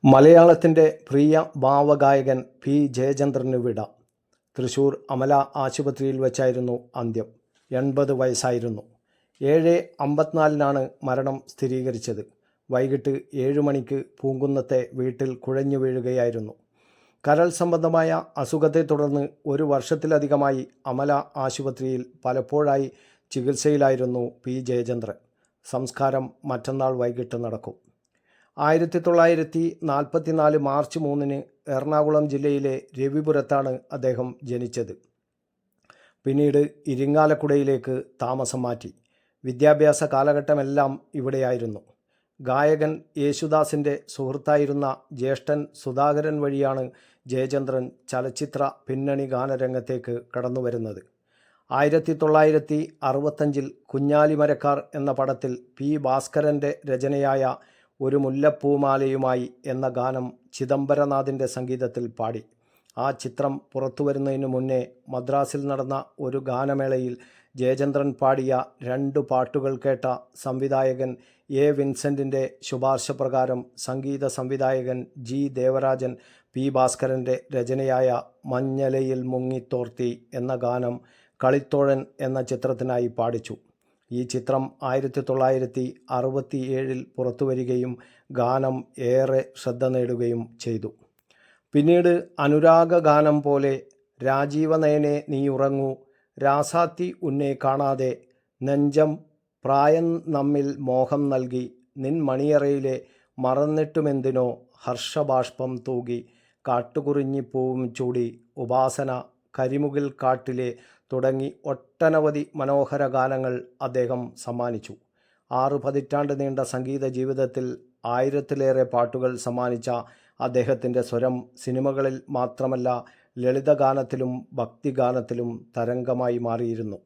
മലയാളത്തിൻ്റെ പ്രിയ ഭാവഗായകൻ പി ജയചന്ദ്രന് വിട. തൃശൂർ അമല ആശുപത്രിയിൽ വച്ചായിരുന്നു അന്ത്യം. 80 വയസ്സായിരുന്നു. 7:54 മരണം സ്ഥിരീകരിച്ചത്. വൈകിട്ട് 7 മണിക്ക് പൂങ്കുന്നത്തെ വീട്ടിൽ കുഴഞ്ഞു വീഴുകയായിരുന്നു. കരൾ സംബന്ധമായ അസുഖത്തെ തുടർന്ന് 1 വർഷത്തിലധികമായി അമല ആശുപത്രിയിൽ പലപ്പോഴായി ചികിത്സയിലായിരുന്നു പി ജയചന്ദ്രൻ. സംസ്കാരം മറ്റന്നാൾ വൈകിട്ട് നടക്കും. 1944 മാർച്ച് 3 എറണാകുളം ജില്ലയിലെ രവിപുരത്താണ് അദ്ദേഹം ജനിച്ചത്. പിന്നീട് ഇരിങ്ങാലക്കുടയിലേക്ക് താമസം മാറ്റി. വിദ്യാഭ്യാസ കാലഘട്ടമെല്ലാം ഇവിടെയായിരുന്നു. ഗായകൻ യേശുദാസിൻ്റെ സുഹൃത്തായിരുന്ന ജ്യേഷ്ഠൻ സുധാകരൻ വഴിയാണ് ജയചന്ദ്രൻ ചലച്ചിത്ര പിന്നണി ഗാനരംഗത്തേക്ക് കടന്നുവരുന്നത്. 1965 കുഞ്ഞാലിമരക്കാർ എന്ന പടത്തിൽ പി ഭാസ്കരൻ്റെ രചനയായ ഒരു മുല്ലപ്പൂമാലയുമായി എന്ന ഗാനം ചിദംബരനാഥിൻ്റെ സംഗീതത്തിൽ പാടി. ആ ചിത്രം പുറത്തുവരുന്നതിനു മുന്നേ മദ്രാസിൽ നടന്ന ഒരു ഗാനമേളയിൽ ജയചന്ദ്രൻ പാടിയ 2 പാട്ടുകൾ കേട്ട സംവിധായകൻ എ വിൻസെൻറ്റിൻ്റെ ശുപാർശ പ്രകാരം സംഗീത സംവിധായകൻ ജി ദേവരാജൻ പി ഭാസ്കരൻ്റെ രചനയായ മഞ്ഞലയിൽ മുങ്ങിത്തോർത്തി എന്ന ഗാനം കളിത്തോഴൻ എന്ന ചിത്രത്തിനായി പാടിച്ചു. ഈ ചിത്രം 1967 പുറത്തുവരികയും ഗാനം ഏറെ ശ്രദ്ധ നേടുകയും ചെയ്തു. പിന്നീട് അനുരാഗ ഗാനം പോലെ രാജീവനയനെ നീ ഉറങ്ങൂ, രാസാത്തി ഉന്നെ കാണാതെ, നെഞ്ചം പ്രായം നമ്മിൽ മോഹം നൽകി, നിൻ മണിയറയിലെ മറന്നിട്ടുമെന്തിനോ ഹർഷബാഷ്പം തൂകി, കാട്ടുകുറിഞ്ഞിപ്പൂവും ചൂടി, ഉപാസന, കരിമുകിൽ കാട്ടിലെ തുടങ്ങി ഒട്ടനവധി മനോഹര ഗാനങ്ങൾ അദ്ദേഹം സമ്മാനിച്ചു. 6 പതിറ്റാണ്ട് നീണ്ട സംഗീത ജീവിതത്തിൽ 1000-ലേറെ പാട്ടുകൾ സമ്മാനിച്ച അദ്ദേഹത്തിൻ്റെ സ്വരം സിനിമകളിൽ മാത്രമല്ല ലളിതഗാനത്തിലും ഭക്തിഗാനത്തിലും തരംഗമായി മാറിയിരുന്നു.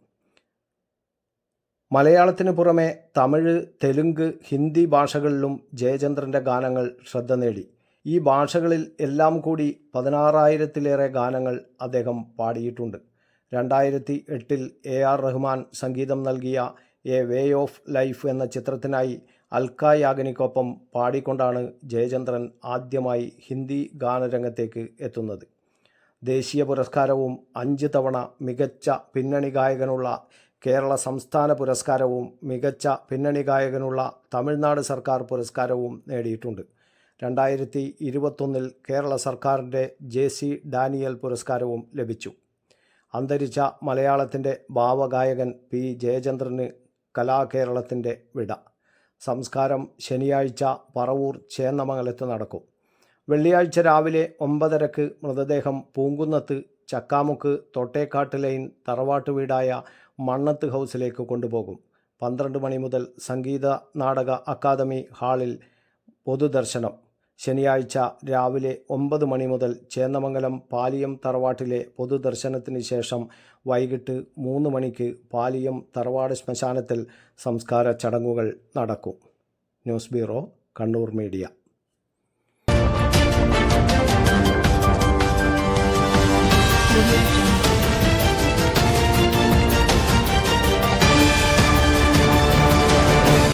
മലയാളത്തിന് പുറമെ തമിഴ്, തെലുങ്ക്, ഹിന്ദി ഭാഷകളിലും ജയചന്ദ്രൻ്റെ ഗാനങ്ങൾ ശ്രദ്ധ നേടി. ഈ ഭാഷകളിൽ എല്ലാം കൂടി 16,000-ലേറെ ഗാനങ്ങൾ അദ്ദേഹം പാടിയിട്ടുണ്ട്. 2008 AR റഹ്മാൻ സംഗീതം നൽകിയ എ വേ ഓഫ് ലൈഫ് എന്ന ചിത്രത്തിനായി അൽക്ക യാഗ്നിക്കൊപ്പം പാടിക്കൊണ്ടാണ് ജയചന്ദ്രൻ ആദ്യമായി ഹിന്ദി ഗാനരംഗത്തേക്ക് എത്തുന്നത്. ദേശീയ പുരസ്കാരവും 5 തവണ മികച്ച പിന്നണി ഗായകനുള്ള കേരള സംസ്ഥാന പുരസ്കാരവും മികച്ച പിന്നണി ഗായകനുള്ള തമിഴ്നാട് സർക്കാർ പുരസ്കാരവും നേടിയിട്ടുണ്ട്. 2021 കേരള സർക്കാരിൻ്റെ JC ഡാനിയൽ പുരസ്കാരവും ലഭിച്ചു. അന്തരിച്ച മലയാളത്തിൻ്റെ ഭാവഗായകൻ പി ജയചന്ദ്രന് കലാകേരളത്തിൻ്റെ വിട. സംസ്കാരം ശനിയാഴ്ച പറവൂർ ചേന്നമംഗലത്ത് നടക്കും. വെള്ളിയാഴ്ച രാവിലെ 9:30 മൃതദേഹം പൂങ്കുന്നത്ത് ചക്കാമുക്ക് തോട്ടേക്കാട്ട് ലൈൻ തറവാട്ട് വീടായ മണ്ണത്ത് ഹൗസിലേക്ക് കൊണ്ടുപോകും. 12 മണി മുതൽ സംഗീത നാടക അക്കാദമി ഹാളിൽ പൊതുദർശനം. ശനിയാഴ്ച രാവിലെ 9 മണി മുതൽ ചേന്നമംഗലം പാലിയം തറവാട്ടിലെ പൊതുദർശനത്തിന് ശേഷം വൈകിട്ട് 3 മണിക്ക് പാലിയം തറവാട് ശ്മശാനത്തിൽ സംസ്കാര ചടങ്ങുകൾ നടക്കും. News bureau, Kannur media.